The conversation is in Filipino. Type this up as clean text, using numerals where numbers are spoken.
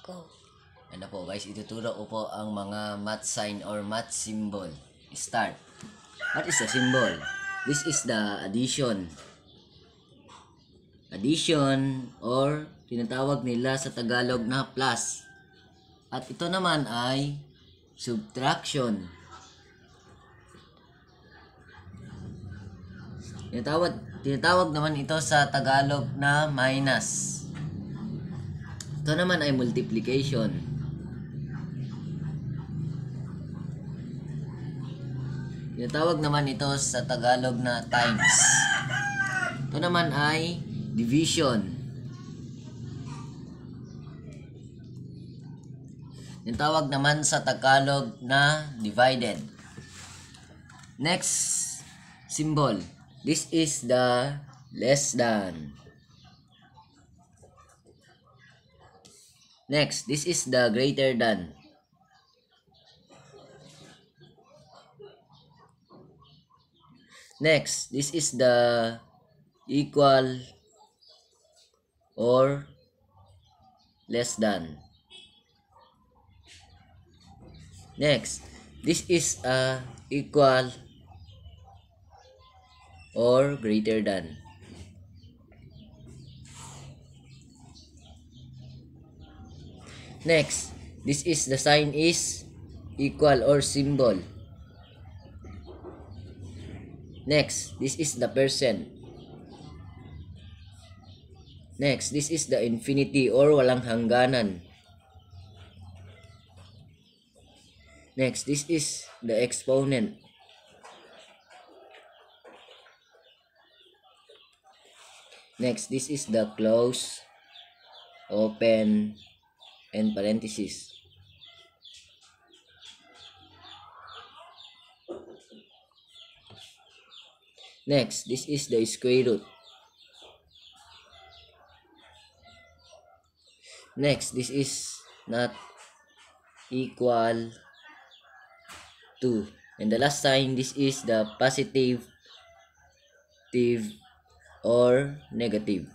Go. Ano po guys, ituturo ko po ang mga math sign or math symbol. Start. What is the symbol? This is the addition. Addition or tinatawag nila sa Tagalog na plus. At ito naman ay subtraction. Tinatawag naman ito sa Tagalog na minus. Ito naman ay multiplication. Tinatawag naman ito sa Tagalog na times. Ito naman ay division. Tinatawag naman sa Tagalog na divided. Next symbol. This is the less than. Next, this is the greater than. Next, this is the equal or less than. Next, this is a equal or greater than. Next, this is the sign is equal or symbol. Next, this is the percent. Next, this is the infinity or walang hangganan. Next, this is the exponent. Next, this is the close, open, and parenthesis. Next, this is the square root. Next, this is not equal to. And the last sign, this is the positive or negative.